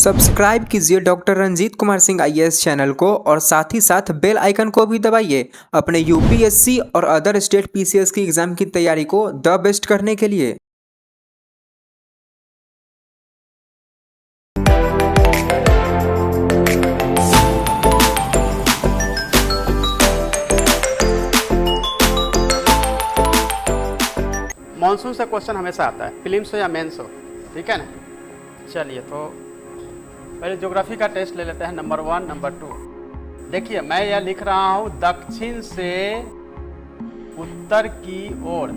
Subscribe कीजिए doctor Ranjit Kumar Singh IAS channel को और साथ ही साथ बेल आइकन को भी दबाइए अपने यूपीएससी और अदर स्टेट पीसीएस की एग्जाम की तैयारी को द बेस्ट करने के लिए। मॉनसून से क्वेश्चन हमेशा आता है, फिल्म्स हो या मेंस हो, ठीक है ना। चलिए तो पहले ज्योग्राफी का टेस्ट ले लेते हैं। Number 1, number 2। देखिए मैं यह लिख रहा हूँ दक्षिण से उत्तर की ओर।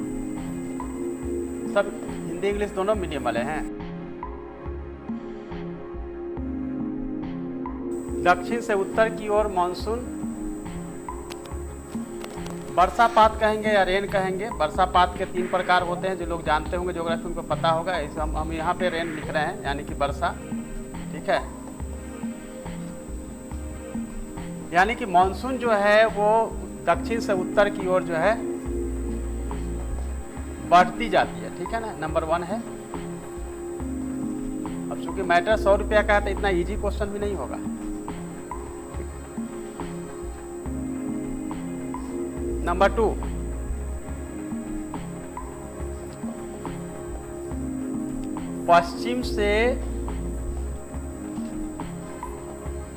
सब हिंदी इंग्लिश दोनों मीडियम वाले हैं। दक्षिण से उत्तर की ओर मॉनसून। वर्षापात कहेंगे या रेन कहेंगे। वर्षापात के 3 प्रकार होते हैं, जो लोग जानते होंगे ज्योग्राफी उनको पता होगा। इसे हम यहाँ पे रेन लिख रहे हैं, यानी कि वर्षा, ठीक है। यानी कि मॉनसून जो है वो दक्षिण से उत्तर की ओर जो है बढ़ती जाती है, ठीक है ना। नंबर 1 है। अब चूंकि मैटर 100 रुपया का है तो इतना इजी क्वेश्चन भी नहीं होगा। नंबर 2, पश्चिम से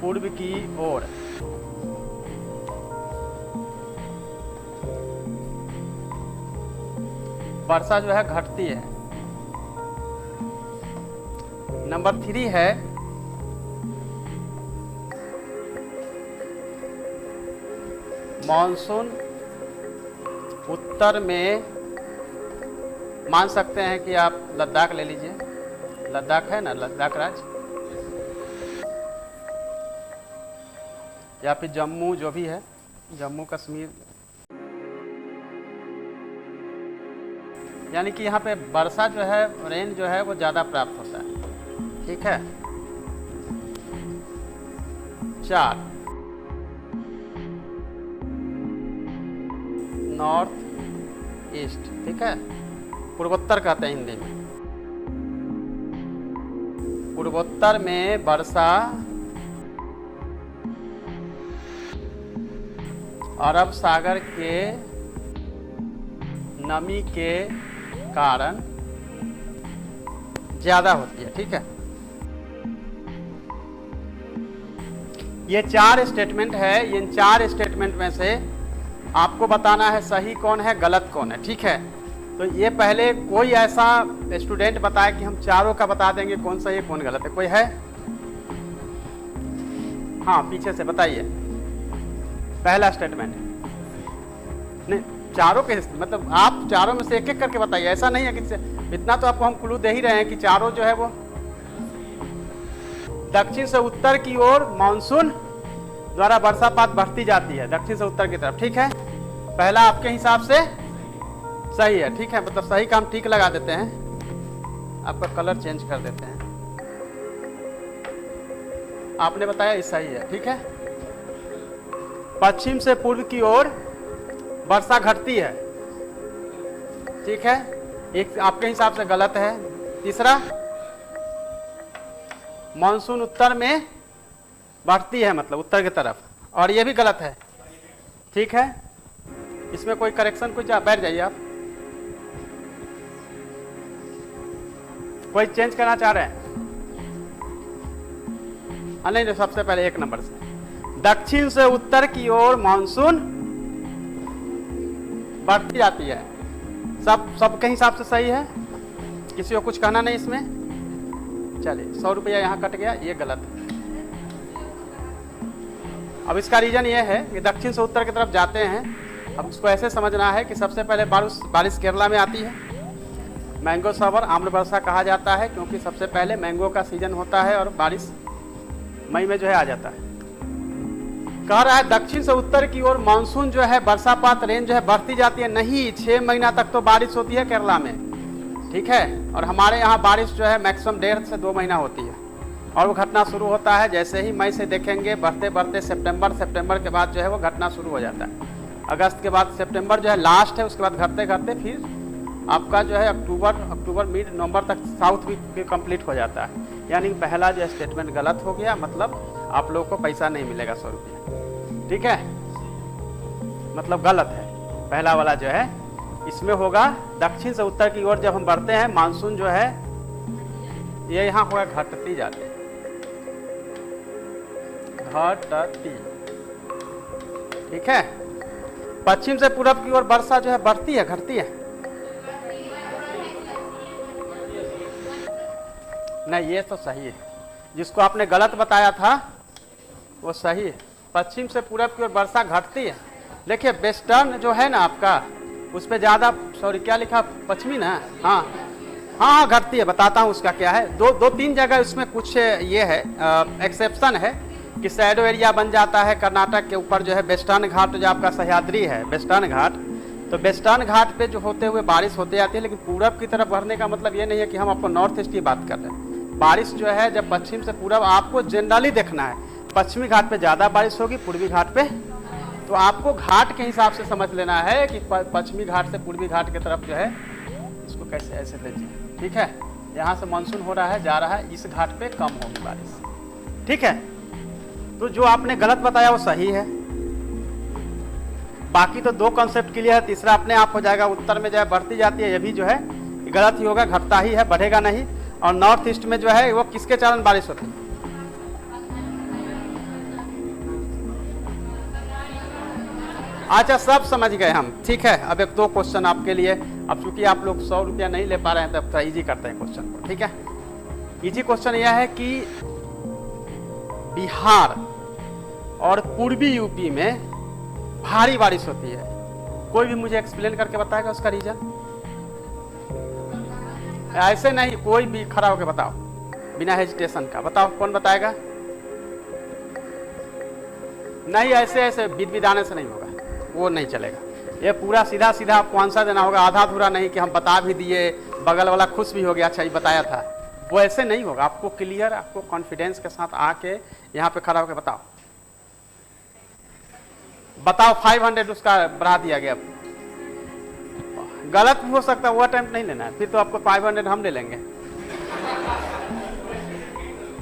पूर्व की ओर। वर्षा जो है घटती है। नंबर 3 है मॉनसून उत्तर में, मान सकते हैं कि आप लद्दाख ले लीजिए। लद्दाख है ना, लद्दाख राज्य, या फिर जम्मू, जो भी है, जम्मू कश्मीर। यानी कि यहाँ पे वर्षा जो है, रेन जो है वो ज़्यादा प्राप्त होता है, ठीक है। 4, नॉर्थ ईस्ट, ठीक है। पूर्वोत्तर कहते हैं हिंदी में। पूर्वोत्तर में वर्षा अरब सागर के नमी के कारण ज्यादा होती है, ठीक है। ये 4 स्टेटमेंट है। इन 4 स्टेटमेंट में से आपको बताना है सही कौन है, गलत कौन है, ठीक है। तो ये पहले कोई ऐसा स्टूडेंट बताए कि हम चारों का बता देंगे कौन सही है कौन गलत है, कोई है? हाँ, पीछे से बताइए। पहला स्टेटमेंट नहीं, चारों के मतलब आप चारों में से एक एक करके बताइए। ऐसा नहीं है कि इतना तो आपको हम क्लू दे ही रहे हैं कि चारों जो है वो दक्षिण से उत्तर की ओर मानसून द्वारा वर्षापात बढ़ती जाती है, दक्षिण से उत्तर की तरफ, ठीक है। पहला आपके हिसाब से सही है, ठीक है। मतलब सही काम ठीक लगा देते हैं। आपका कलर चेंज कर देते हैं। आपने बताया ये सही है, ठीक है। पश्चिम से पूर्व की ओर वर्षा घटती है, ठीक है। एक आपके हिसाब से गलत है। तीसरा, मानसून उत्तर में बढ़ती है, मतलब उत्तर की तरफ, और ये भी गलत है, ठीक है। इसमें कोई करेक्शन, कुछ बैठ जाइए आप। कोई चेंज करना चाह रहे हैं? नहीं, सबसे पहले 1 नंबर से, दक्षिण से उत्तर की ओर मानसून बढ़ती जाती है। सबके हिसाब से सही है। किसी को कुछ कहना नहीं इसमें? चलिए, 100 रुपया यहाँ कट गया, ये गलत है। अब इसका रीजन ये है कि दक्षिण से उत्तर की तरफ जाते हैं। अब उसको ऐसे समझना है कि सबसे पहले बारिश केरला में आती है। मैंगो समर, आम्र वर्षा कहा जाता है, क्योंकि सबसे पहले मैंगो का सीजन होता है और बारिश मई में जो है आ जाता है। कह रहा है दक्षिण से उत्तर की ओर मानसून जो है, वर्षापात, रेन जो है बढ़ती जाती है। नहीं, 6 महीना तक तो बारिश होती है केरला में, ठीक है। और हमारे यहाँ बारिश जो है मैक्सिमम 1.5 से 2 महीना होती है, और वो घटना शुरू होता है जैसे ही मई से देखेंगे, बढ़ते बढ़ते सितंबर के बाद जो है वो घटना शुरू हो जाता है। अगस्त के बाद सितंबर जो है लास्ट है, उसके बाद घटते घटते फिर आपका जो है अक्टूबर मिड नवंबर तक साउथ भी कंप्लीट हो जाता है। यानी पहला जो स्टेटमेंट गलत हो गया, मतलब आप लोगों को पैसा नहीं मिलेगा 100 रुपया। ठीक है, मतलब गलत है पहला वाला जो है। इसमें होगा दक्षिण से उत्तर की ओर जब हम बढ़ते हैं, मानसून जो है ये यहाँ होगा घटती जाती, घटती। ठीक है, पश्चिम से पूरब की ओर वर्षा जो है बढ़ती है घटती है? नहीं, ये तो सही है। जिसको आपने गलत बताया था वो सही है। पश्चिम से पूरब की ओर वर्षा घटती है। देखिए वेस्टर्न जो है ना आपका, उस पर ज़्यादा, सॉरी क्या लिखा, पश्चिमी ना, हाँ हाँ घटती है। बताता हूँ उसका क्या है। दो तीन जगह उसमें कुछ ये है, एक्सेप्शन है कि शैडो एरिया बन जाता है। कर्नाटक के ऊपर जो है वेस्टर्न घाट, जो आपका सह्याद्री है वेस्टर्न घाट, तो वेस्टर्न घाट पे जो होते हुए बारिश होते जाती है। लेकिन पूरब की तरफ बढ़ने का मतलब ये नहीं है कि हम आपको नॉर्थ ईस्ट की बात कर रहे हैं। बारिश जो है जब पश्चिम से पूरब, आपको जनरली देखना है, पश्चिमी घाट पे ज़्यादा बारिश होगी, पूर्वी घाट पे। तो आपको घाट के हिसाब से समझ लेना है कि पश्चिमी घाट से पूर्वी घाट की तरफ जो है, इसको कैसे ऐसे लीजिए। ठीक है, यहाँ से मानसून हो रहा है, जा रहा है, इस घाट पे कम होगी बारिश। ठीक है, तो जो आपने गलत बताया वो सही है। बाकी तो दो कॉन्सेप्ट क्लियर है, तीसरा अपने आप हो जाएगा। उत्तर में जो है बढ़ती जाती है, ये भी जो है गलत ही होगा, घटता ही है, बढ़ेगा नहीं। और नॉर्थ ईस्ट में जो है वो किसके कारण बारिश होती है? अच्छा, सब समझ गए हम। ठीक है, अब एक दो क्वेश्चन आपके लिए। अब चूंकि आप लोग 100 रुपया नहीं ले पा रहे हैं, तो अब थोड़ा इजी करते हैं क्वेश्चन को। ठीक है, इजी क्वेश्चन यह है कि बिहार और पूर्वी यूपी में भारी बारिश होती है। कोई भी मुझे एक्सप्लेन करके बताएगा उसका रीजन? ऐसे नहीं, कोई भी खड़ा होकर बताओ, बिना हेजिटेशन का बताओ। कौन बताएगा? नहीं, ऐसे विधाने से नहीं होगा, वो नहीं चलेगा। ये पूरा सीधा सीधा आपको आंसर देना होगा, आधा अधूरा नहीं कि हम बता भी दिए, बगल वाला खुश भी हो गया, अच्छा ये बताया था। वो ऐसे नहीं होगा। आपको क्लियर, आपको कॉन्फिडेंस के साथ आके यहाँ पे खड़ा होकर बताओ। बताओ 500 उसका बढ़ा दिया गया। गलत भी हो सकता है, वो अटेम्प्ट नहीं लेना है, फिर तो आपको 500 हम ले लेंगे।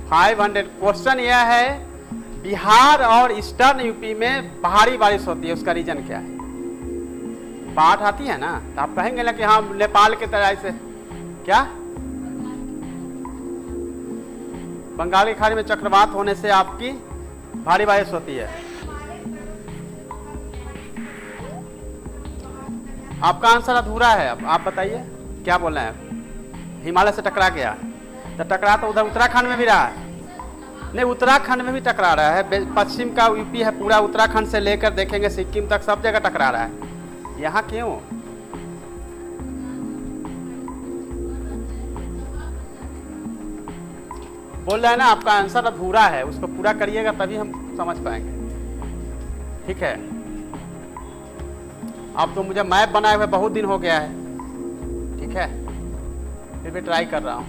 500। क्वेश्चन यह है, बिहार और ईस्टर्न यूपी में भारी बारिश होती है, उसका रीजन क्या है? बाढ़ आती है ना, तो आप कहेंगे ना कि हाँ नेपाल के तरह से, क्या बंगाल की खाड़ी में चक्रवात होने से आपकी भारी बारिश होती है। आपका आंसर अधूरा है। अब आप बताइए क्या बोल रहे हैं? हिमालय से टकरा गया, तो टकरा तो उधर उत्तराखंड में भी रहा है। नहीं, उत्तराखंड में भी टकरा रहा है। पश्चिम का यूपी है पूरा, उत्तराखंड से लेकर देखेंगे सिक्किम तक सब जगह टकरा रहा है। यहाँ क्यों? बोल रहे हैं ना, आपका आंसर अधूरा है, उसको पूरा करिएगा तभी हम समझ पाएंगे। ठीक है, अब तो मुझे मैप बनाए हुए बहुत दिन हो गया है। ठीक है, फिर भी ट्राई कर रहा हूं।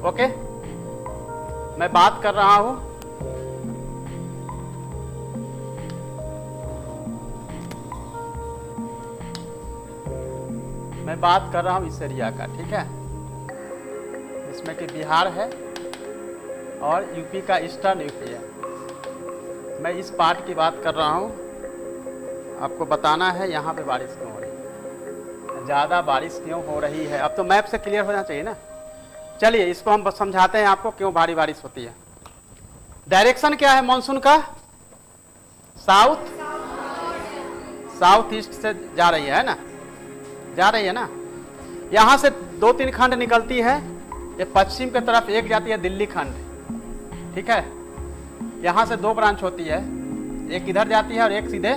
ओके, मैं बात कर रहा हूं इस एरिया का। ठीक है, इसमें कि बिहार है और यूपी का ईस्टर्न यूपी है। मैं इस पार्ट की बात कर रहा हूं। आपको बताना है यहाँ पे बारिश क्यों हो रही है, ज़्यादा बारिश क्यों हो रही है। अब तो मैप से क्लियर होना चाहिए ना। चलिए इसको हम समझाते हैं आपको क्यों भारी बारिश होती है। डायरेक्शन क्या है मॉनसून का? साउथ ईस्ट से जा रही है ना, जा रही है ना। यहाँ से 2-3 खंड निकलती है, ये पश्चिम की तरफ एक जाती है दिल्ली खंड। ठीक है, यहाँ से 2 ब्रांच होती है, एक इधर जाती है और एक सीधे,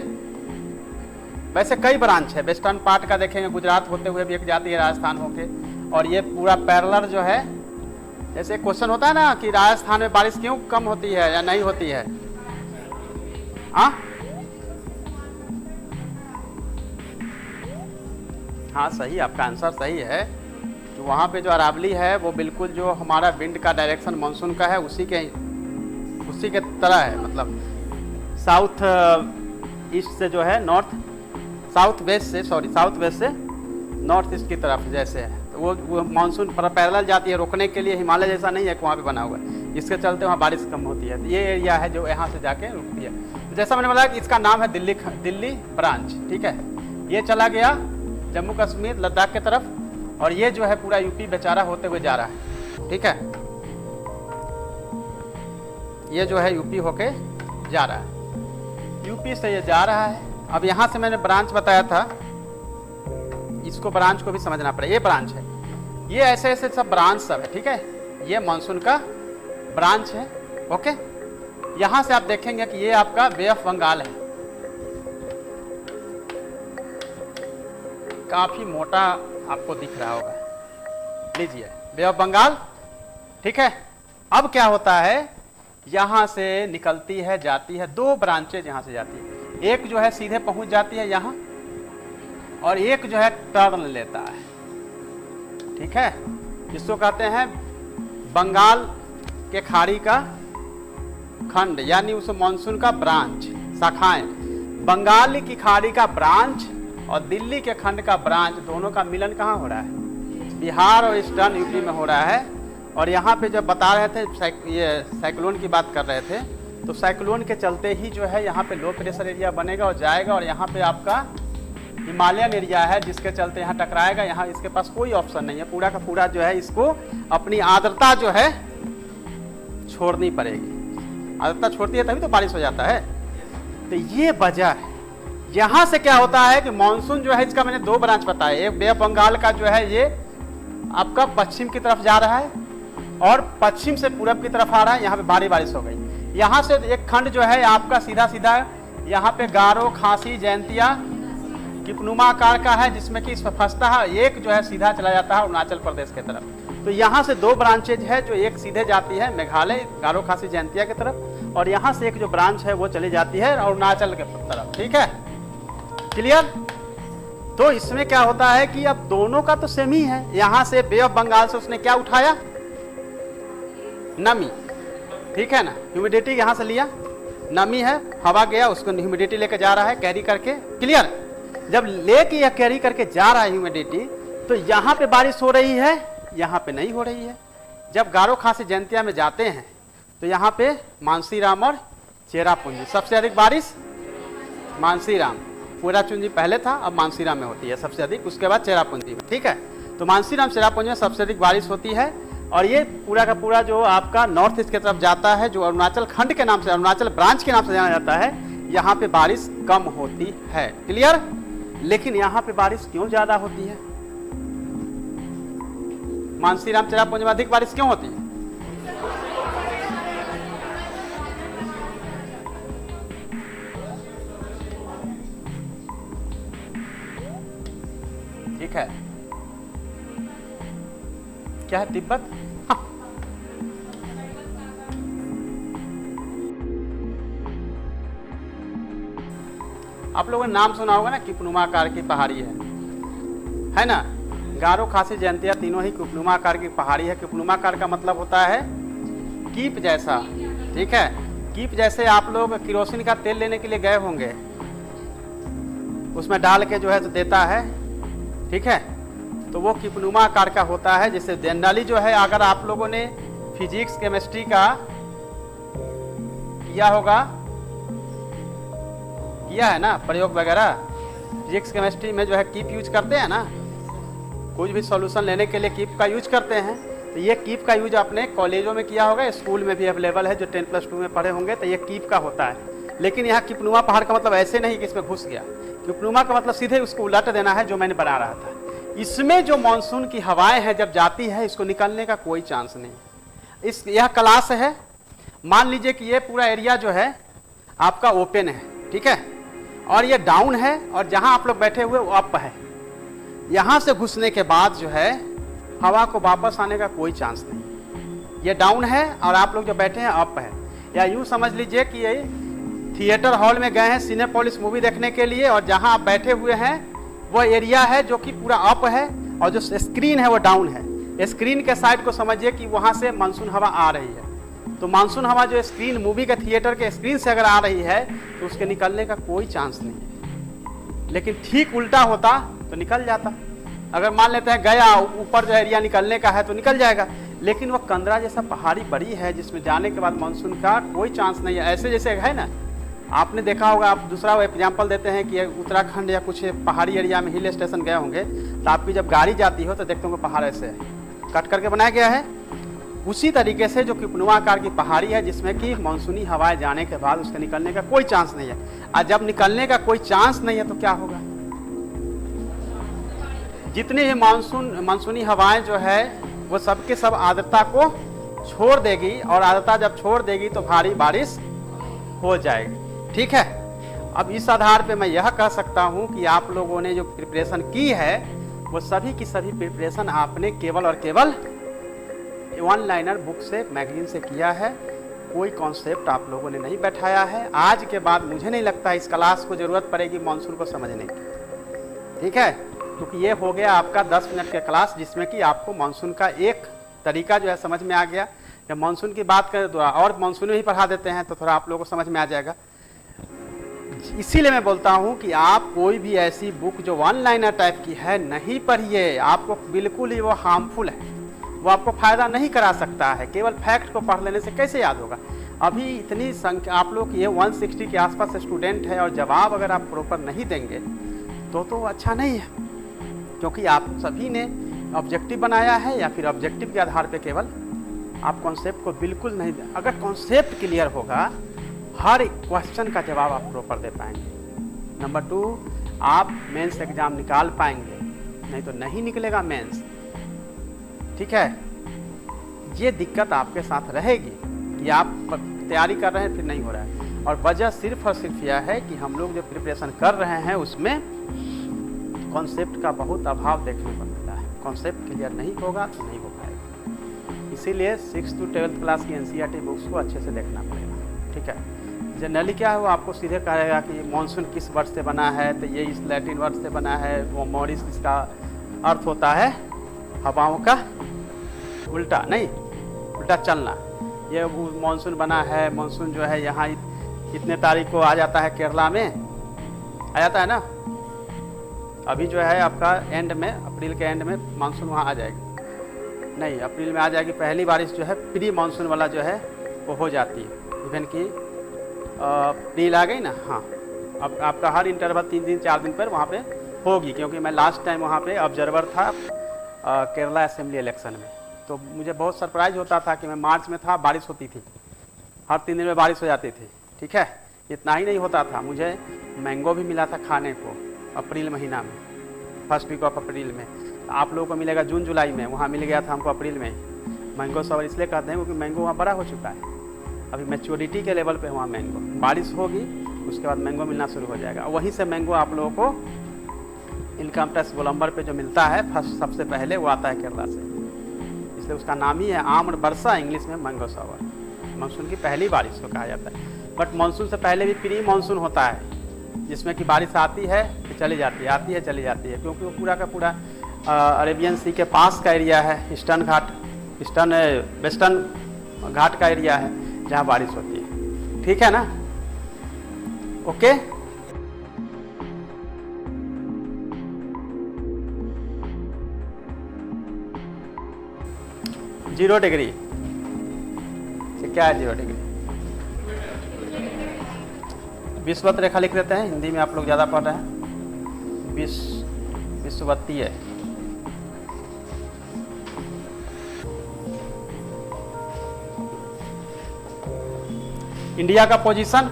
वैसे कई ब्रांच है। वेस्टर्न पार्ट का देखेंगे गुजरात होते हुए भी एक जाती है राजस्थान होके, और ये पूरा पैरेलल जो है, जैसे क्वेश्चन होता है ना कि राजस्थान में बारिश क्यों कम होती है या नहीं होती है। हाँ सही, आपका आंसर सही है। जो वहाँ पे जो अरावली है वो बिल्कुल जो हमारा विंड का डायरेक्शन मानसून का है उसी के तरह है। मतलब साउथ ईस्ट से जो है साउथ वेस्ट से नॉर्थ ईस्ट की तरफ जैसे है। वो मानसून पैरेलल जाती है, रोकने के लिए हिमालय जैसा नहीं है कि वहाँ पे बना हुआ है, इसके चलते वहाँ बारिश कम होती है। तो ये एरिया है जो यहाँ से जाके रुकती है। तो जैसा मैंने बताया कि इसका नाम है दिल्ली ब्रांच, ठीक है। ये चला गया जम्मू कश्मीर लद्दाख के तरफ, और ये जो है पूरा यूपी बेचारा होते हुए जा रहा है, ठीक है। ये जो है यूपी होके जा रहा है, यूपी से ये जा रहा है। अब यहाँ से मैंने ब्रांच बताया था, इसको ब्रांच को भी समझना पड़ेगा। ये ब्रांच है, ये ऐसे ऐसे सब ब्रांच सब है, ठीक है। ये मानसून का ब्रांच है, ओके। यहाँ से आप देखेंगे कि ये आपका बे ऑफ बंगाल है, काफी मोटा आपको दिख रहा होगा, लीजिए बे ऑफ बंगाल, ठीक है। अब क्या होता है, यहाँ से निकलती है, जाती है, दो ब्रांचेज यहाँ से जाती है। एक जो है सीधे पहुंच जाती है यहाँ, और एक जो है टर्न लेता है, ठीक है। इसको कहते हैं बंगाल के खाड़ी का खंड, यानी उस मानसून का ब्रांच, शाखाएं। बंगाल की खाड़ी का ब्रांच और दिल्ली के खंड का ब्रांच, दोनों का मिलन कहाँ हो रहा है, बिहार और ईस्टर्न यूपी में हो रहा है। और यहाँ पे जब बता रहे थे ये साइक्लोन की बात कर रहे थे, तो साइक्लोन के चलते ही जो है यहाँ पे लो प्रेशर एरिया बनेगा और जाएगा, और यहाँ पे आपका हिमालयन एरिया है जिसके चलते यहाँ टकराएगा। यहाँ इसके पास कोई ऑप्शन नहीं है, पूरा का पूरा जो है इसको अपनी आर्द्रता जो है छोड़नी पड़ेगी। आर्द्रता छोड़ती है तभी तो बारिश हो जाता है। तो ये वजह है। यहाँ से क्या होता है कि मानसून जो है, इसका मैंने दो ब्रांच बताया, एक बे ऑफ बंगाल का जो है ये आपका पश्चिम की तरफ जा रहा है, और पश्चिम से पूरब की तरफ आ रहा है। यहाँ पे भारी बारिश हो गई। यहाँ से एक खंड जो है आपका सीधा सीधा यहाँ पे गारो, खासी, जयंतिया किपनुमा आकार का है, जिसमें कि इसमें फंसता है। एक जो है सीधा चला जाता है अरुणाचल प्रदेश के तरफ। तो यहाँ से दो ब्रांचेज है, जो एक सीधे जाती है मेघालय, गारो, खासी, जयंतिया की तरफ, और यहाँ से एक जो ब्रांच है वो चली जाती है अरुणाचल के तरफ, ठीक है। क्लियर। तो इसमें क्या होता है कि अब दोनों का तो सेम ही है। यहाँ से बे ऑफ बंगाल से उसने क्या उठाया, नमी, ठीक है ना, ह्यूमिडिटी यहाँ से लिया, नमी है, हवा गया, उसको ह्यूमिडिटी लेके जा रहा है कैरी करके। क्लियर। जब लेके या कैरी करके जा रहा है ह्यूमिडिटी, तो यहाँ पे बारिश हो रही है, यहाँ पे नहीं हो रही है। जब गारो, खासी, जयंतिया में जाते हैं तो यहाँ पे मानसीराम और चेरापूंजी सबसे अधिक बारिश, मानसीराम, चेरापूंजी पहले था, अब मानसीराम में होती है सबसे अधिक, उसके बाद चेरापूंजी में, ठीक है। तो मानसीराम, चेरापूंजी में सबसे अधिक बारिश होती है। और ये पूरा का पूरा जो आपका नॉर्थ ईस्ट की तरफ जाता है, जो अरुणाचल खंड के नाम से, अरुणाचल ब्रांच के नाम से जाना जाता है, यहाँ पे बारिश कम होती है। क्लियर। लेकिन यहाँ पे बारिश क्यों ज्यादा होती है, मानसीराम, चेरापूंजी में अधिक बारिश क्यों होती है? ठीक है। क्या है, तिब्बत? हाँ। आप लोगों ने नाम सुना होगा ना, किपनुमा आकार की पहाड़ी है ना। गारो, खासी, जयंतिया तीनों ही किपनुमा आकार की पहाड़ी है। किपनुमा आकार का मतलब होता है कीप जैसा, ठीक है। कीप जैसे आप लोग केरोसिन का तेल लेने के लिए गए होंगे, उसमें डाल के जो है तो देता है, ठीक है। तो वो किपनुमा आकार का होता है। जैसे जनरली जो है, अगर आप लोगों ने फिजिक्स, केमिस्ट्री का किया होगा, किया है ना प्रयोग वगैरह, फिजिक्स केमिस्ट्री में जो है कीप यूज करते हैं ना, कुछ भी सॉल्यूशन लेने के लिए कीप का यूज करते हैं। तो ये कीप का यूज आपने कॉलेजों में किया होगा, स्कूल में भी अवेलेबल है, जो 10+2 में पढ़े होंगे, तो ये कीप का होता है। लेकिन यहाँ किपनुमा पहाड़ का मतलब ऐसे नहीं कि इसमें घुस गया। किपनुमा का मतलब सीधे उसको उलट देना है, जो मैंने बना रहा था। इसमें जो मानसून की हवाएं हैं जब जाती है, इसको निकलने का कोई चांस नहीं। यह क्लास है। मान लीजिए कि ये पूरा एरिया जो है आपका ओपन है, ठीक है, और ये डाउन है, और जहां आप लोग बैठे हुए वो अप है। यहां से घुसने के बाद जो है हवा को वापस आने का कोई चांस नहीं। ये डाउन है और आप लोग जो बैठे हैं अप है। या यूं समझ लीजिए कि ये थिएटर हॉल में गए हैं सिनेपोलिस मूवी देखने के लिए, और जहां आप बैठे हुए हैं वो एरिया है जो कि पूरा अप है, और जो स्क्रीन है वो डाउन है। स्क्रीन के साइड को समझिए कि वहां से मानसून हवा आ रही है। तो मानसून हवा जो स्क्रीन, मूवी के थिएटर के स्क्रीन से अगर आ रही है, तो उसके निकलने का कोई चांस नहीं है। लेकिन ठीक उल्टा होता तो निकल जाता। अगर मान लेते हैं गया ऊपर जो एरिया निकलने का है तो निकल जाएगा, लेकिन वो कंदरा जैसा पहाड़ी बड़ी है जिसमें जाने के बाद मानसून का कोई चांस नहीं है। ऐसे जैसे है ना, आपने देखा होगा, आप दूसरा एग्जाम्पल देते हैं कि उत्तराखंड या कुछ पहाड़ी एरिया में हिल स्टेशन गए होंगे तो आपकी जब गाड़ी जाती हो तो देखते होंगे पहाड़ ऐसे है, कट करके बनाया गया है। उसी तरीके से जो किपनुआ आकार की पहाड़ी है जिसमें कि मानसूनी हवाएं जाने के बाद उसके निकलने का कोई चांस नहीं है। और जब निकलने का कोई चांस नहीं है तो क्या होगा, जितनी ही मानसूनी हवाएं जो है वो सबके सब आर्द्रता को छोड़ देगी, और आर्द्रता जब छोड़ देगी तो भारी बारिश हो जाएगी। ठीक है, अब इस आधार पे मैं यह कह सकता हूं कि आप लोगों ने जो प्रिपरेशन की है वो सभी की सभी प्रिपरेशन आपने केवल और केवल वन लाइनर बुक से, मैगजीन से किया है। कोई कॉन्सेप्ट आप लोगों ने नहीं बैठाया है। आज के बाद मुझे नहीं लगता इस क्लास को ज़रूरत पड़ेगी मानसून को समझने की। ठीक है, क्योंकि ये हो गया आपका 10 मिनट का क्लास जिसमें कि आपको मानसून का एक तरीका जो है समझ में आ गया। जब मानसून की बात करें तो और मानसून में ही पढ़ा देते हैं तो थोड़ा आप लोगों को समझ में आ जाएगा। इसीलिए मैं बोलता हूँ कि आप कोई भी ऐसी बुक जो वन लाइनर टाइप की है नहीं पढ़िए। आपको बिल्कुल ही वो हार्मफुल है, वो आपको फायदा नहीं करा सकता है। केवल फैक्ट को पढ़ लेने से कैसे याद होगा। अभी इतनी संख्या आप लोग ये 160 के आसपास स्टूडेंट है और जवाब अगर आप प्रॉपर नहीं देंगे तो अच्छा नहीं है, क्योंकि आप सभी ने ऑब्जेक्टिव बनाया है या फिर ऑब्जेक्टिव के आधार पे केवल आप कॉन्सेप्ट को बिल्कुल नहीं दें। अगर कॉन्सेप्ट क्लियर होगा हर क्वेश्चन का जवाब आप प्रॉपर दे पाएंगे। नंबर 2, आप मेंस एग्जाम निकाल पाएंगे, नहीं तो नहीं निकलेगा मेंस। ठीक है, ये दिक्कत आपके साथ रहेगी कि आप तैयारी कर रहे हैं फिर नहीं हो रहा है। और वजह सिर्फ और सिर्फ यह है कि हम लोग जो प्रिपरेशन कर रहे हैं उसमें कॉन्सेप्ट का बहुत अभाव देखने को मिलता है। कॉन्सेप्ट क्लियर नहीं होगा तो नहीं हो पाएगा। इसीलिए 6 to 12th क्लास की NCERT बुक्स को अच्छे से देखना पड़ेगा। ठीक है, जनरली क्या है वो आपको सीधे कहेगा कि मानसून किस वर्ड से बना है, तो ये इस लैटिन वर्ड से बना है। वो मॉरिस इसका अर्थ होता है हवाओं का उल्टा, नहीं उल्टा चलना। ये मानसून बना है, मानसून जो है यहाँ इतने तारीख को आ जाता है, केरला में आ जाता है ना। अभी जो है आपका एंड में, अप्रैल के एंड में मानसून वहाँ आ जाएगी, नहीं अप्रैल में आ जाएगी। पहली बारिश जो है प्री मानसून वाला जो है वो हो जाती है। इवन कि अप्रैल आ गई ना, हाँ अब आपका हर इंटरवल 3 दिन 4 दिन पर वहाँ पे होगी, क्योंकि मैं लास्ट टाइम वहाँ पे ऑब्जर्वर था केरला असेंबली इलेक्शन में। तो मुझे बहुत सरप्राइज होता था कि मैं मार्च में था, बारिश होती थी, हर 3 दिन में बारिश हो जाती थी। ठीक है, इतना ही नहीं होता था, मुझे मैंगो भी मिला था खाने को अप्रैल महीना में, फर्स्ट वीक ऑफ अप्रैल में। आप लोगों को मिलेगा जून जुलाई में, वहाँ मिल गया था हमको अप्रैल में। मैंगो सवर इसलिए कहते हैं क्योंकि मैंगो वहाँ बड़ा हो चुका है, अभी मैच्योरिटी के लेवल पे वहाँ मैंगो, बारिश होगी उसके बाद मैंगो मिलना शुरू हो जाएगा। वहीं से मैंगो आप लोगों को इनकम टैक्स गोलंबर पे जो मिलता है फर्स्ट सबसे पहले वो आता है केरला से, इसलिए उसका नाम ही है आम्र वर्षा, इंग्लिश में मैंगो सवर। मानसून की पहली बारिश को कहा जाता है। बट मानसून से पहले भी प्री मानसून होता है जिसमें कि बारिश आती है फिर चली जाती है, आती है चली जाती है, क्योंकि वो पूरा का पूरा अरेबियन सी के पास का एरिया है, ईस्टर्न घाट, वेस्टर्न घाट का एरिया है जहाँ बारिश होती है। ठीक है ना, ओके। 0 डिग्री से क्या है 0 डिग्री? विषुवत रेखा लिख देते हैं, हिंदी में आप लोग ज़्यादा पढ़ रहे हैं। विषुवतीय है, इंडिया का पोजीशन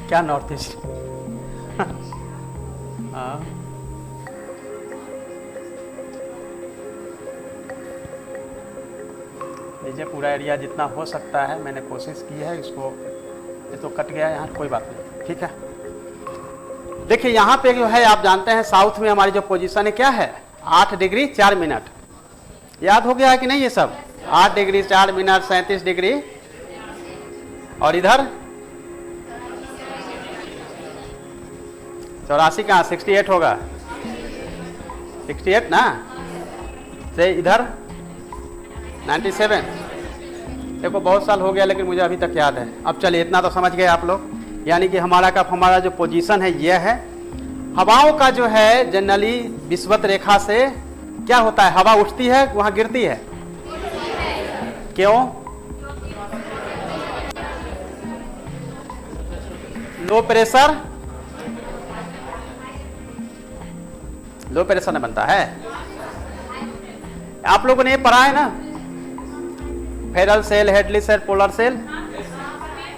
क्या, नॉर्थ ईस्ट। हाँ, लीजिए पूरा एरिया जितना हो सकता है मैंने कोशिश की है। इसको ये तो कट गया यहाँ, कोई बात नहीं। ठीक है, देखिए यहाँ पे जो है आप जानते हैं साउथ में हमारी जो पोजीशन है क्या है, 8 डिग्री 4 मिनट। याद हो गया है कि नहीं ये सब? 8 डिग्री 4 मिनट 37 डिग्री। और इधर 84 कहाँ, 68 होगा, 68 ना, से इधर 97। देखो बहुत साल हो गया लेकिन मुझे अभी तक याद है। अब चलिए इतना तो समझ गए आप लोग, यानी कि हमारा जो पोजीशन है ये है। हवाओं का जो है जनरली विषुवत रेखा से क्या होता है, हवा उठती है वहां गिरती है, क्यों? लो प्रेशर में बनता है। आप लोगों ने ये पढ़ा है ना, Ferrel cell, Hadley cell, polar cell,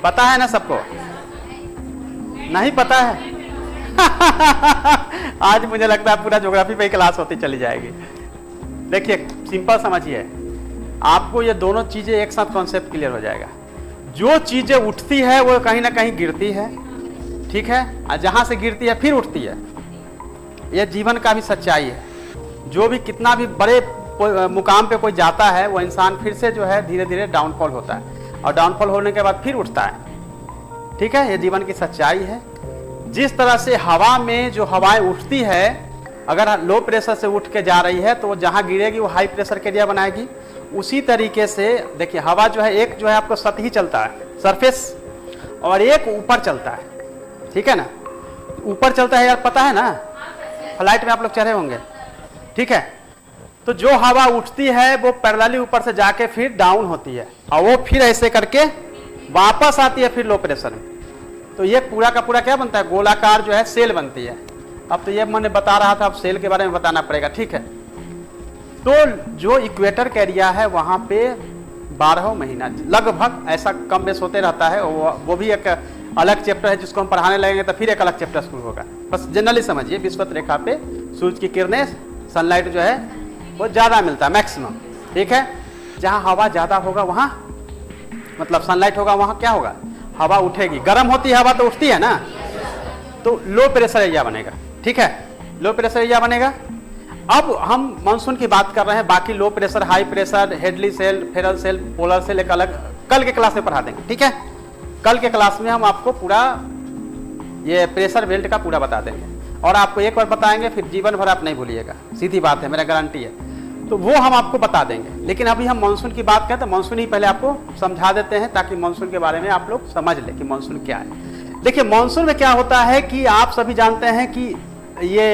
पता है ना सबको? नहीं पता है? आज मुझे लगता है पूरा ज्योग्राफी पे ही क्लास होती चली जाएगी। देखिए सिंपल समझिए, आपको ये दोनों चीजें एक साथ कॉन्सेप्ट क्लियर हो जाएगा। जो चीजें उठती है वो कहीं ना कहीं गिरती है, ठीक है, और जहां से गिरती है फिर उठती है। यह जीवन का भी सच्चाई है। जो भी कितना भी बड़े मुकाम पे कोई जाता है वो इंसान फिर से जो है धीरे धीरे डाउनफॉल होता है, और डाउनफॉल होने के बाद फिर उठता है, ठीक है। ये जीवन की सच्चाई है। जिस तरह से हवा में जो हवाएं उठती है, अगर लो प्रेशर से उठ के जा रही है तो वो जहां गिरेगी वो हाई प्रेशर के एरिया बनाएगी। उसी तरीके से देखिए हवा जो है, एक जो है आपको सतही चलता है, सरफेस, और एक ऊपर चलता है, ठीक है ना। ऊपर चलता है यार, पता है ना, फ्लाइट में आप लोग चढ़े होंगे, ठीक है। तो जो हवा उठती है वो पैरेलली ऊपर से जाके फिर डाउन होती है, और वो फिर ऐसे करके वापस आती है फिर लो प्रेशर में। तो ये पूरा का पूरा क्या बनता है, गोलाकार जो है सेल बनती है। अब तो ये मैंने बता रहा था, अब सेल के बारे में बताना पड़ेगा, ठीक है। तो जो इक्वेटर का एरिया है वहां पे 12 महीना लगभग ऐसा कम बेस होते रहता है। वो भी एक अलग चैप्टर है जिसको हम पढ़ाने लगेंगे तो फिर एक अलग चैप्टर शुरू होगा। बस जनरली समझिए, विषुवत रेखा पे सूरज की किरणें, सनलाइट जो है वो ज्यादा मिलता है, मैक्सिमम, ठीक है। जहां हवा ज्यादा होगा वहां मतलब सनलाइट होगा, वहां क्या होगा, हवा उठेगी। गर्म होती है हवा तो उठती है ना, तो लो प्रेशर एरिया बनेगा, ठीक है, लो प्रेशर एरिया बनेगा। अब हम मानसून की बात कर रहे हैं, बाकी low pressure, high pressure, Hadley cell, Ferrel cell, polar cell एक अलग कल के क्लास में पढ़ा देंगे, ठीक है। कल के क्लास में हम आपको पूरा ये प्रेशर बेल्ट का पूरा बता देंगे, और आपको एक बार बताएंगे फिर जीवन भर आप नहीं भूलिएगा, सीधी बात है, मेरा गारंटी है। तो वो हम आपको बता देंगे। लेकिन अभी हम मानसून की बात करें तो मानसून ही पहले आपको समझा देते हैं, ताकि मानसून के बारे में आप लोग समझ लें कि मानसून क्या है। देखिए मानसून में क्या होता है कि आप सभी जानते हैं कि ये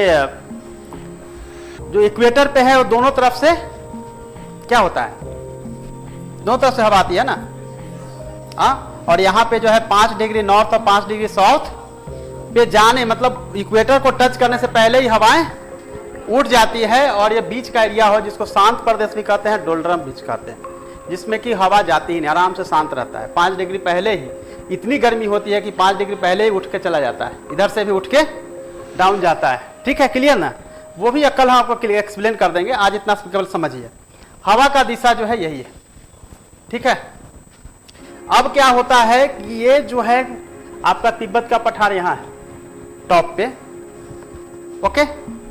जो इक्वेटर पे है वो दोनों तरफ से क्या होता है, दोनों तरफ से हवा आती है ना, और यहाँ पे जो है 5 डिग्री नॉर्थ और 5 डिग्री साउथ पे जाने, मतलब इक्वेटर को टच करने से पहले ही हवाएं उड़ जाती है। और ये बीच का एरिया हो जिसको शांत प्रदेश भी कहते हैं, डोल्ड्रम बीच कहते हैं, जिसमें कि हवा जाती ही नहीं, आराम से शांत रहता है। 5 डिग्री पहले ही इतनी गर्मी होती है कि 5 डिग्री पहले ही उठ के चला जाता है, इधर से भी उठ के डाउन जाता है, ठीक है, क्लियर ना। वो भी कल हम आपको एक्सप्लेन कर देंगे, आज इतना केवल समझिए। हवा का दिशा जो है यही है, ठीक है। अब क्या होता है कि ये जो है आपका तिब्बत का पठार यहाँ है टॉप पे, ओके,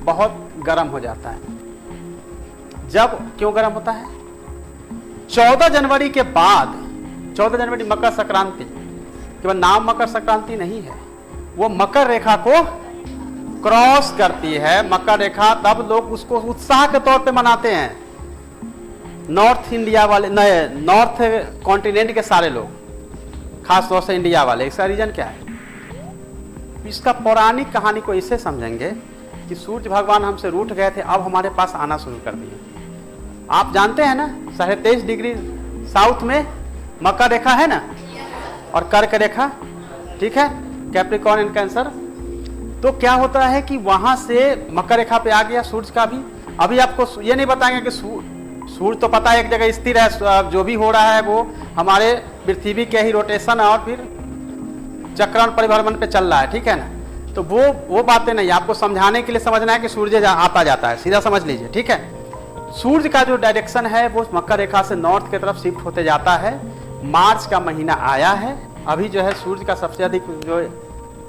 बहुत गर्म हो जाता है। जब क्यों गर्म होता है, 14 जनवरी के बाद, 14 जनवरी मकर संक्रांति, केवल नाम मकर संक्रांति नहीं है, वो मकर रेखा को क्रॉस करती है। मकर रेखा तब लोग उसको उत्साह के तौर पे मनाते हैं, नॉर्थ इंडिया वाले, नॉर्थ कॉन्टिनेंट के सारे लोग, खास तौर से इंडिया वाले। इसका रीजन क्या है, इसका पौराणिक कहानी को इसे समझेंगे कि सूर्य भगवान हमसे रूठ गए थे, अब हमारे पास आना शुरू कर दिए। आप जानते हैं ना 23.5 डिग्री साउथ में मकर रेखा है ना, और कर्क रेखा, ठीक है, कैप्रिकॉर्न एंड कैंसर। तो क्या होता है कि वहां से मकर रेखा पे आ गया सूरज का भी। अभी आपको ये नहीं बताएंगे कि सूर्य तो पता है एक जगह स्थिर है, जो भी हो रहा है वो हमारे पृथ्वी के ही रोटेशन और फिर चक्रण परिभ्रमण पे चल रहा है, ठीक है ना। तो वो बातें नहीं, आपको समझाने के लिए समझना है कि सूर्य आता जाता है, सीधा समझ लीजिए, ठीक है। सूर्य का जो डायरेक्शन है वो मकर रेखा से नॉर्थ की तरफ शिफ्ट होते जाता है। मार्च का महीना आया है, अभी जो है सूर्य का सबसे अधिक जो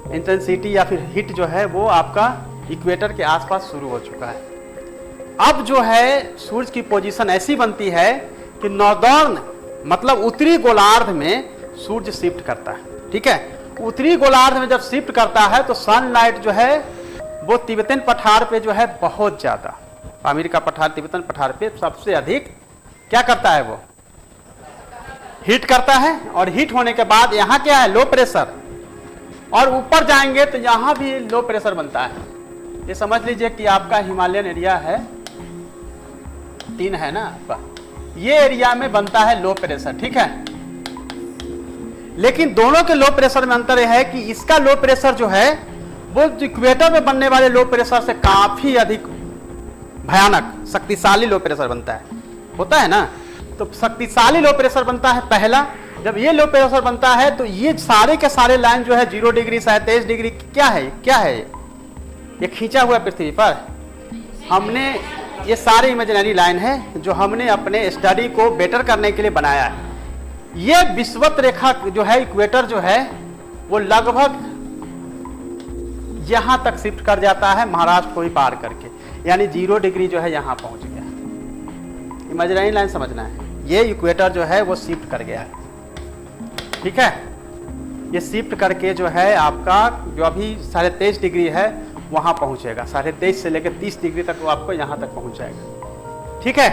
इंटेंसिटी या फिर हीट जो है वो आपका इक्वेटर के आसपास शुरू हो चुका है। अब जो है सूर्य की पोजीशन ऐसी बनती है कि नॉर्दर्न मतलब उत्तरी गोलार्ध में सूर्य शिफ्ट करता है, ठीक है। उत्तरी गोलार्ध में जब शिफ्ट करता है तो सनलाइट जो है वो तिब्बतन पठार पे जो है बहुत ज्यादा, अमेरिका पठार, तिब्बतन पठार पे सबसे अधिक क्या करता है, वो हीट करता है। और हीट होने के बाद यहाँ क्या है, लो प्रेशर, और ऊपर जाएंगे तो यहाँ भी लो प्रेशर बनता है, ये समझ लीजिए कि आपका हिमालयन एरिया है 3 है ना आपका, ये एरिया में बनता है लो प्रेशर, ठीक है। लेकिन दोनों के लो प्रेशर में अंतर यह है कि इसका लो प्रेशर जो है वो इक्वेटर में बनने वाले लो प्रेशर से काफी अधिक भयानक शक्तिशाली लो प्रेशर बनता है, होता है ना। तो शक्तिशाली लो प्रेशर बनता है पहला। जब ये लो प्रेशर बनता है तो ये सारे के सारे लाइन जो है 0 डिग्री 23 डिग्री क्या है ये खींचा हुआ पृथ्वी पर। हमने ये सारे इमेजिनरी लाइन है जो हमने अपने स्टडी को बेटर करने के लिए बनाया है। ये विषुवत रेखा जो है इक्वेटर जो है वो लगभग यहां तक शिफ्ट कर जाता है महाराष्ट्र को ही पार करके, यानी 0 डिग्री जो है यहां पहुंच गया। इमेजिनरी लाइन समझना है, ये इक्वेटर जो है वो शिफ्ट कर गया है, ठीक है। ये शिफ्ट करके जो है आपका जो अभी 23.5 डिग्री है वहां पहुंचेगा, 23.5 से लेकर 30 डिग्री तक वो आपको यहां तक पहुंच जाएगा, ठीक है।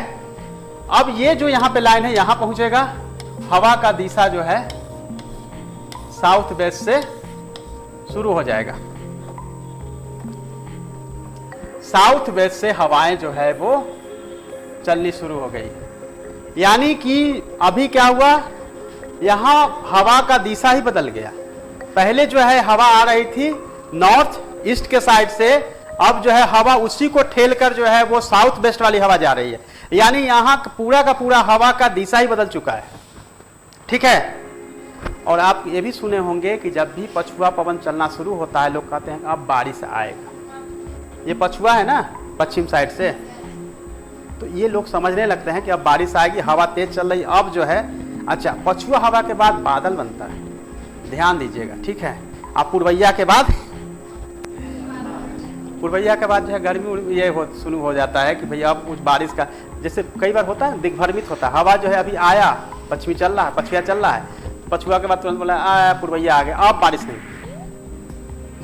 अब ये जो यहां पे लाइन है यहां पहुंचेगा, हवा का दिशा जो है साउथ वेस्ट से शुरू हो जाएगा। साउथ वेस्ट से हवाएं जो है वो चलनी शुरू हो गई, यानी कि अभी क्या हुआ, यहां हवा का दिशा ही बदल गया। पहले जो है हवा आ रही थी नॉर्थ ईस्ट के साइड से, अब जो है हवा उसी को ठेल कर जो है वो साउथ वेस्ट वाली हवा जा रही है, यानी यहां पूरा का पूरा हवा का दिशा ही बदल चुका है, ठीक है। और आप ये भी सुने होंगे कि जब भी पछुआ पवन चलना शुरू होता है लोग कहते हैं अब बारिश आएगा। ये पछुआ है ना पश्चिम साइड से, तो ये लोग समझने लगते हैं कि अब बारिश आएगी, हवा तेज चल रही, अब जो है अच्छा पछुआ हवा के बाद बादल बनता है, ध्यान दीजिएगा, ठीक है। आप पुरवैया के बाद जो है गर्मी ये शुरू हो जाता है कि भैया अब कुछ बारिश का, जैसे कई बार होता है दिग्भ्रमित होता है, हवा जो है अभी आया पश्चिमी चल रहा है, पछुआ चल रहा है, पछुआ के बाद तुरंत बोला आया पुरवैया आ गया, अब बारिश नहीं।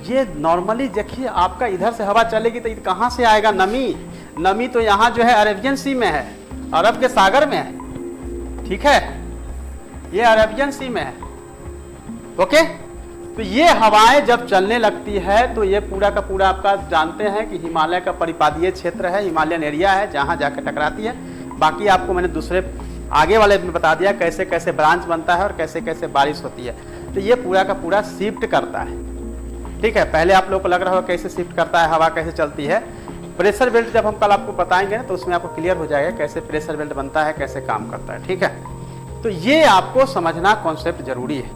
ये नॉर्मली देखिए आपका इधर से हवा चलेगी तो कहाँ से आएगा, नमी तो यहाँ जो है अरेबियन सी में है, अरब के सागर में है, ठीक है, ये अरेबियन सी में है, ओके। तो ये हवाएं जब चलने लगती है तो ये पूरा का पूरा आपका जानते हैं कि हिमालय का परिपादीय क्षेत्र है, हिमालयन एरिया है जहां जाकर टकराती है। बाकी आपको मैंने दूसरे आगे वाले में बता दिया कैसे कैसे ब्रांच बनता है और कैसे कैसे बारिश होती है। तो ये पूरा का पूरा शिफ्ट करता है, ठीक है। पहले आप लोग को लग रहा होगा कैसे शिफ्ट करता है, हवा कैसे चलती है। प्रेशर बेल्ट जब हम कल आपको बताएंगे ना तो उसमें आपको क्लियर हो जाएगा कैसे प्रेशर बेल्ट बनता है, कैसे काम करता है, ठीक है। तो ये आपको समझना कॉन्सेप्ट जरूरी है,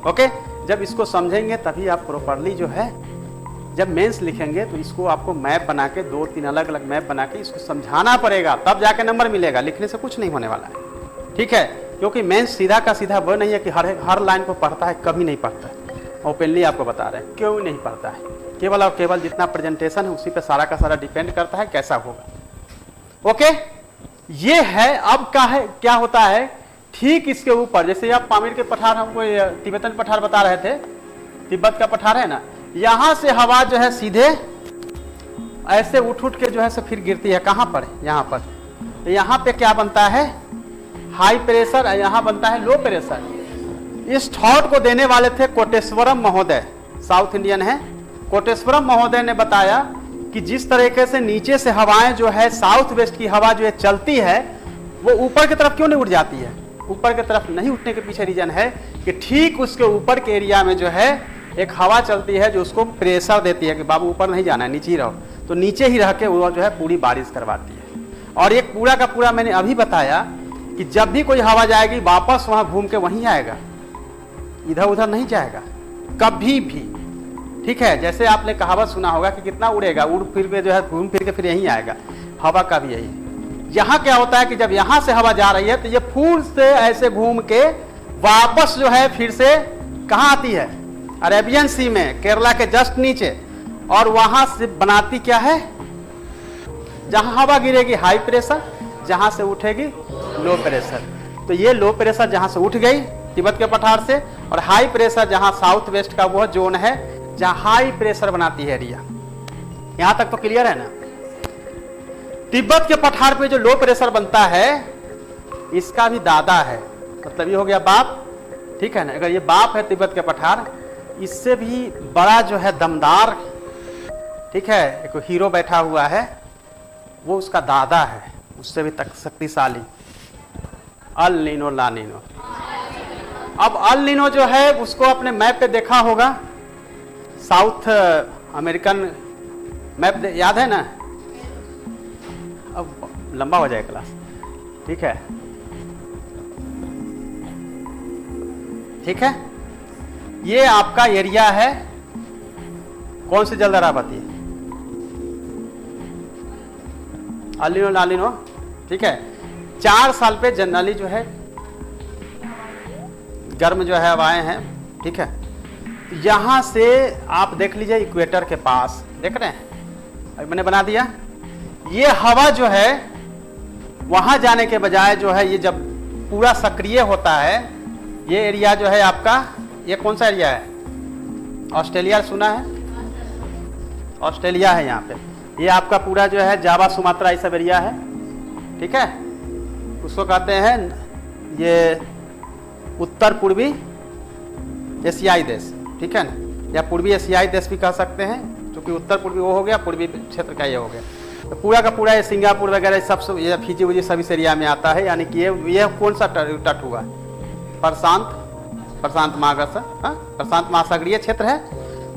ओके। जब इसको समझेंगे तभी आप प्रॉपरली जो है जब मेंस लिखेंगे तो इसको आपको मैप बना के 2-3 अलग अलग मैप बना के इसको समझाना पड़ेगा, तब जाके नंबर मिलेगा, लिखने से कुछ नहीं होने वाला है, ठीक है। क्योंकि मेंस सीधा का सीधा वो नहीं है कि हर लाइन को पढ़ता है, कभी नहीं पढ़ता है। ओपनली आपको बता रहे हैं क्यों नहीं पढ़ता है, केवल और केवल जितना प्रेजेंटेशन है उसी पे सारा का सारा डिपेंड करता है कैसा होगा, ओके। ये है अब क्या होता है ठीक इसके ऊपर, जैसे आप पामीर के पठार हमको तिब्बतन पठार बता रहे थे, तिब्बत का पठार है ना, यहां से हवा जो है सीधे ऐसे उठ के जो है से फिर गिरती है कहां पर, यहां पर। तो यहां पे क्या बनता है हाई प्रेशर, यहां बनता है लो प्रेशर। इस थॉट को देने वाले थे कोटेश्वरम महोदय, साउथ इंडियन है। कोटेश्वरम महोदय ने बताया कि जिस तरीके से नीचे से हवाएं जो है साउथ वेस्ट की हवा जो है चलती है वो ऊपर की तरफ क्यों नहीं उड़ जाती है। ऊपर की तरफ नहीं उठने के पीछे रीजन है कि ठीक उसके ऊपर के एरिया में जो है एक हवा चलती है जो उसको प्रेशर देती है कि बाबू ऊपर नहीं जाना है, नीचे ही रहो। तो नीचे ही रह के वो जो है पूरी बारिश करवाती है। और एक पूरा का पूरा मैंने अभी बताया कि जब भी कोई हवा जाएगी वापस वहां घूम के वहीं आएगा, इधर उधर नहीं जाएगा कभी भी, ठीक है। जैसे आपने कहावत सुना होगा कि कितना उड़ेगा, उड़ फिर के जो है घूम फिर के फिर यहीं आएगा। हवा का भी यही है। यहाँ क्या होता है कि जब यहाँ से हवा जा रही है तो ये फूल से ऐसे घूम के वापस जो है फिर से कहाँ आती है, अरेबियन सी में, केरला के जस्ट नीचे। और वहां से बनाती क्या है, जहां हवा गिरेगी हाई प्रेशर, जहां से उठेगी लो प्रेशर। तो ये लो प्रेशर जहां से उठ गई तिब्बत के पठार से, और हाई प्रेशर जहां साउथ वेस्ट का वो जोन है जहां हाई प्रेशर बनाती है एरिया। यहां तक तो क्लियर है ना। तिब्बत के पठार पे जो लो प्रेशर बनता है इसका भी दादा है, मतलब ये हो गया बाप, ठीक है ना। अगर ये बाप है तिब्बत के पठार, इससे भी बड़ा जो है दमदार, ठीक है, एक हीरो बैठा हुआ है, वो उसका दादा है, उससे भी तक शक्तिशाली, अल नीनो ला नीनो। अब अल नीनो जो है उसको अपने मैप पे देखा होगा, साउथ अमेरिकन मैप याद है ना, अब लंबा हो जाए क्लास, ठीक है, ठीक है। ये आपका एरिया है, कौन सी जलदरावती, अलिनो लालिनो, ठीक है। 4 साल पे जनरली जो है गर्म जो है हवाएं हैं, ठीक है। यहां से आप देख लीजिए इक्वेटर के पास, देख रहे हैं, अभी मैंने बना दिया। ये हवा जो है वहां जाने के बजाय जो है, ये जब पूरा सक्रिय होता है, ये एरिया जो है आपका, ये कौन सा एरिया है, ऑस्ट्रेलिया सुना है, ऑस्ट्रेलिया है यहाँ पे। ये आपका पूरा जो है जावा सुमात्रा ये सब एरिया है, ठीक है। उसको कहते हैं ये उत्तर पूर्वी एशियाई देश, ठीक है ना, या पूर्वी एशियाई देश भी कह सकते हैं, क्योंकि उत्तर पूर्वी वो हो गया, पूर्वी क्षेत्र का ये हो गया। तो पूरा का पूरा ये सिंगापुर वगैरह सब ये फिजी वजी सब इस एरिया में आता है। यानी कि ये कौन सा तट हुआ, प्रशांत महासागर, हाँ, प्रशांत महासागरीय क्षेत्र है।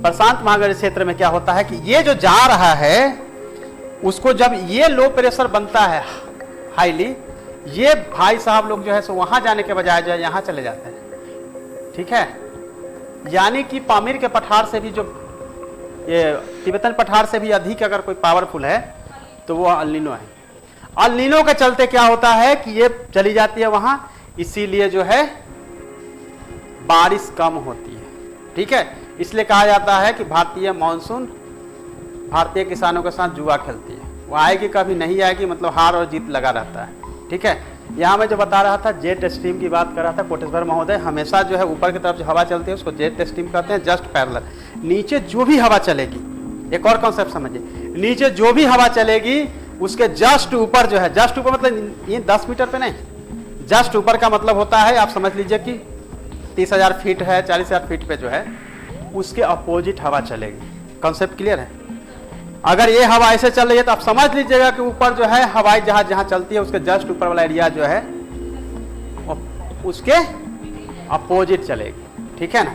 प्रशांत महासागरीय क्षेत्र में क्या होता है कि ये जो जा रहा है उसको जब ये लो प्रेशर बनता है हाईली, ये भाई साहब लोग जो है सो वहां जाने के बजाय जो है यहाँ चले जाते हैं, ठीक है। यानी कि पामीर के पठार से भी, जो ये तिब्बतन पठार से भी अधिक अगर कोई पावरफुल है तो वो अल नीनो है। अल नीनो के चलते क्या होता है कि ये चली जाती है वहां, इसीलिए जो है बारिश कम होती है, ठीक है। इसलिए कहा जाता है कि भारतीय मानसून भारतीय किसानों के साथ जुआ खेलती है, वो आएगी कभी नहीं आएगी, मतलब हार और जीत लगा रहता है, ठीक है। यहाँ मैं जो बता रहा था जेट स्ट्रीम की बात कर रहा था कोटेश्वर महोदय, हमेशा जो है ऊपर की तरफ जो हवा चलती है उसको जेट स्ट्रीम कहते हैं, जस्ट पैरेलल। नीचे जो भी हवा चलेगी, एक और कॉन्सेप्ट समझिए, नीचे जो भी हवा चलेगी उसके जस्ट ऊपर जो है, जस्ट ऊपर मतलब ये 10 मीटर पे नहीं, जस्ट ऊपर का मतलब होता है, आप समझ लीजिए कि 30,000 फीट है, 40,000 फीट पे जो है उसके अपोजिट हवा चलेगी। कॉन्सेप्ट क्लियर है? अगर ये हवा ऐसे चल रही है तो आप समझ लीजिएगा कि ऊपर जो है हवाई जहाज जहां चलती है उसके जस्ट ऊपर वाला एरिया जो है उसके अपोजिट चलेगी, ठीक है ना।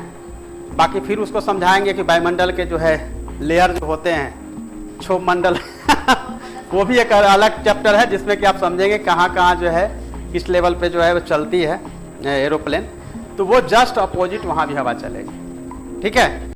बाकी फिर उसको समझाएंगे कि वायुमंडल के जो है लेयर जो होते हैं, क्षोभ मंडल वो भी एक अलग चैप्टर है जिसमें कि आप समझेंगे कहाँ कहाँ जो है किस लेवल पे जो है वो चलती है एरोप्लेन, तो वो जस्ट अपोजिट वहाँ भी हवा चलेगी, ठीक है।